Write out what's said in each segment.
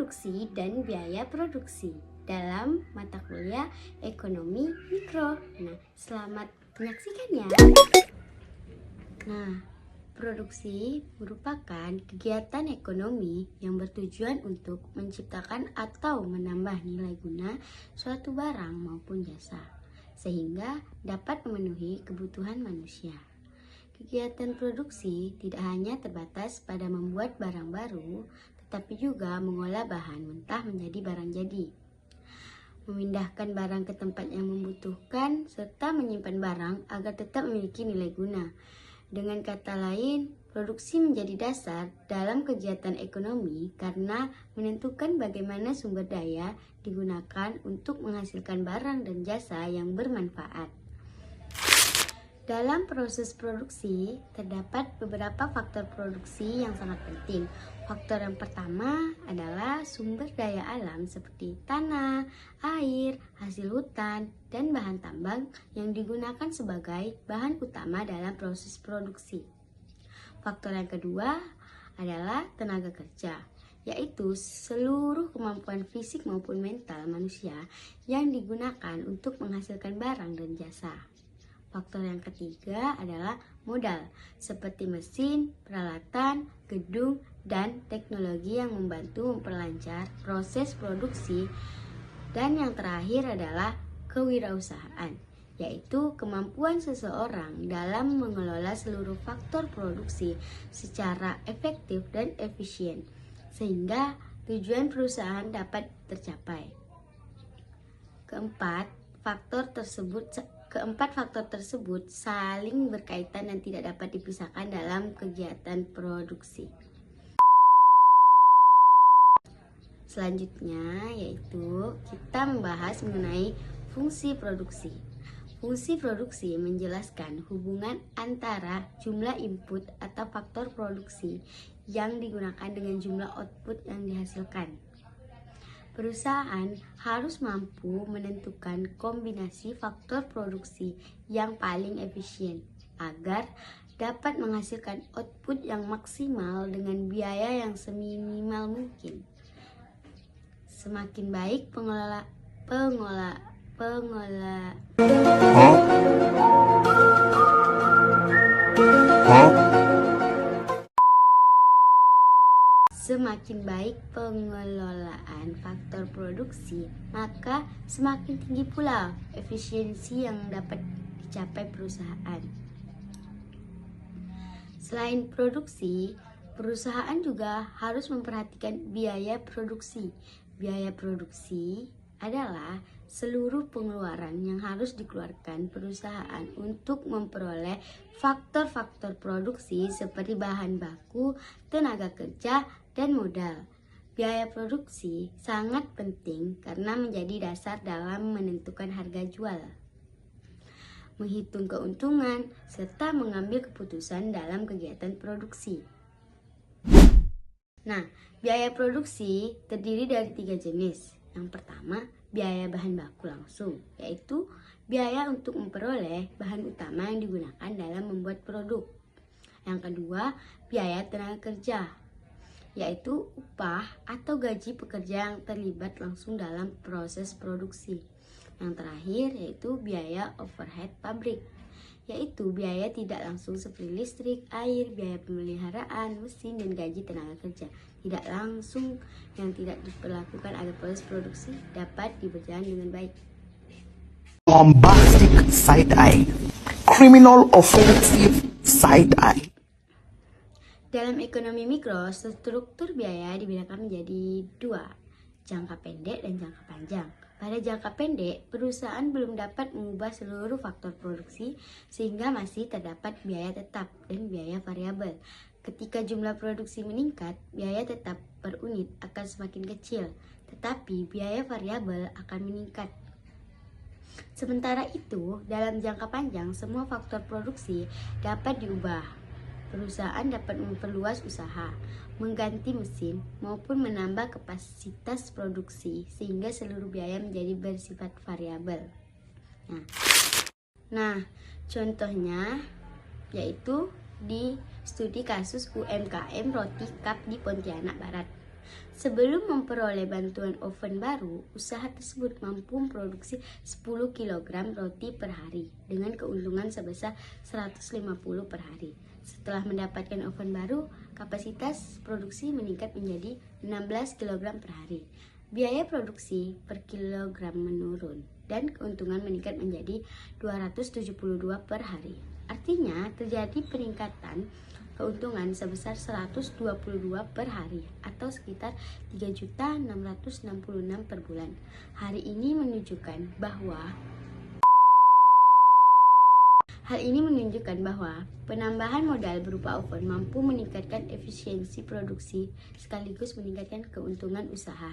produksi dan biaya produksi dalam mata kuliah ekonomi mikro. Nah, selamat menyaksikan ya. Nah, produksi merupakan kegiatan ekonomi yang bertujuan untuk menciptakan atau menambah nilai guna suatu barang maupun jasa, sehingga dapat memenuhi kebutuhan manusia. Kegiatan produksi tidak hanya terbatas pada membuat barang baru, tetapi juga mengolah bahan mentah menjadi barang jadi, memindahkan barang ke tempat yang membutuhkan, serta menyimpan barang agar tetap memiliki nilai guna. Dengan kata lain, produksi menjadi dasar dalam kegiatan ekonomi karena menentukan bagaimana sumber daya digunakan untuk menghasilkan barang dan jasa yang bermanfaat. Dalam proses produksi, terdapat beberapa faktor produksi yang sangat penting. Faktor yang pertama adalah sumber daya alam seperti tanah, air, hasil hutan, dan bahan tambang yang digunakan sebagai bahan utama dalam proses produksi. Faktor yang kedua adalah tenaga kerja, yaitu seluruh kemampuan fisik maupun mental manusia yang digunakan untuk menghasilkan barang dan jasa. Faktor yang ketiga adalah modal, seperti mesin, peralatan, gedung, dan teknologi yang membantu memperlancar proses produksi. Dan yang terakhir adalah kewirausahaan, yaitu kemampuan seseorang dalam mengelola seluruh faktor produksi secara efektif dan efisien, sehingga tujuan perusahaan dapat tercapai. Keempat faktor tersebut saling berkaitan dan tidak dapat dipisahkan dalam kegiatan produksi. Selanjutnya yaitu kita membahas mengenai fungsi produksi. Fungsi produksi menjelaskan hubungan antara jumlah input atau faktor produksi yang digunakan dengan jumlah output yang dihasilkan. Perusahaan harus mampu menentukan kombinasi faktor produksi yang paling efisien agar dapat menghasilkan output yang maksimal dengan biaya yang seminimal mungkin. Semakin baik Semakin baik pengelolaan faktor produksi, maka semakin tinggi pula efisiensi yang dapat dicapai perusahaan. Selain produksi, perusahaan juga harus memperhatikan biaya produksi. Biaya produksi adalah seluruh pengeluaran yang harus dikeluarkan perusahaan untuk memperoleh faktor-faktor produksi seperti bahan baku, tenaga kerja, dan modal. Biaya produksi sangat penting karena menjadi dasar dalam menentukan harga jual, menghitung keuntungan, serta mengambil keputusan dalam kegiatan produksi. Nah, biaya produksi terdiri dari 3 jenis. Yang pertama, biaya bahan baku langsung, yaitu biaya untuk memperoleh bahan utama yang digunakan dalam membuat produk. Yang kedua, biaya tenaga kerja, yaitu upah atau gaji pekerja yang terlibat langsung dalam proses produksi. Yang terakhir yaitu biaya overhead pabrik, yaitu biaya tidak langsung seperti listrik, air, biaya pemeliharaan, mesin, dan gaji tenaga kerja tidak langsung yang tidak diperlakukan agar proses produksi dapat berjalan dengan baik. Bombastic side-eye, criminal offensive side-eye. Dalam ekonomi mikro, struktur biaya dibedakan menjadi 2, jangka pendek dan jangka panjang. Pada jangka pendek, perusahaan belum dapat mengubah seluruh faktor produksi sehingga masih terdapat biaya tetap dan biaya variabel. Ketika jumlah produksi meningkat, biaya tetap per unit akan semakin kecil, tetapi biaya variabel akan meningkat. Sementara itu, dalam jangka panjang, semua faktor produksi dapat diubah. Perusahaan dapat memperluas usaha, mengganti mesin, maupun menambah kapasitas produksi sehingga seluruh biaya menjadi bersifat variabel. Nah, contohnya yaitu di studi kasus UMKM Roti Cup di Pontianak Barat. Sebelum memperoleh bantuan oven baru, usaha tersebut mampu memproduksi 10 kg roti per hari dengan keuntungan sebesar 150 per hari. Setelah mendapatkan oven baru, kapasitas produksi meningkat menjadi 16 kg per hari. Biaya produksi per kilogram menurun dan keuntungan meningkat menjadi 272 per hari. Artinya terjadi peningkatan keuntungan sebesar 122 per hari atau sekitar 3.666 per bulan. Hal ini menunjukkan bahwa penambahan modal berupa oven mampu meningkatkan efisiensi produksi sekaligus meningkatkan keuntungan usaha.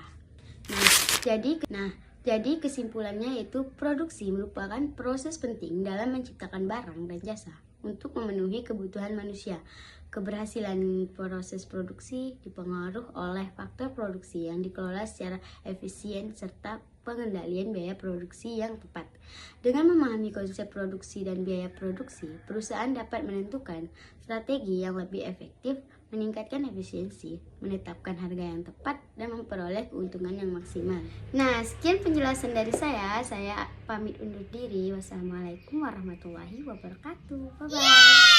Jadi kesimpulannya yaitu produksi merupakan proses penting dalam menciptakan barang dan jasa untuk memenuhi kebutuhan manusia. Keberhasilan proses produksi dipengaruhi oleh faktor produksi yang dikelola secara efisien serta pengendalian biaya produksi yang tepat. Dengan memahami konsep produksi dan biaya produksi, perusahaan dapat menentukan strategi yang lebih efektif, meningkatkan efisiensi, menetapkan harga yang tepat, dan memperoleh keuntungan yang maksimal. Nah, sekian penjelasan dari saya. Saya pamit undur diri. Wassalamualaikum warahmatullahi wabarakatuh. Bye-bye.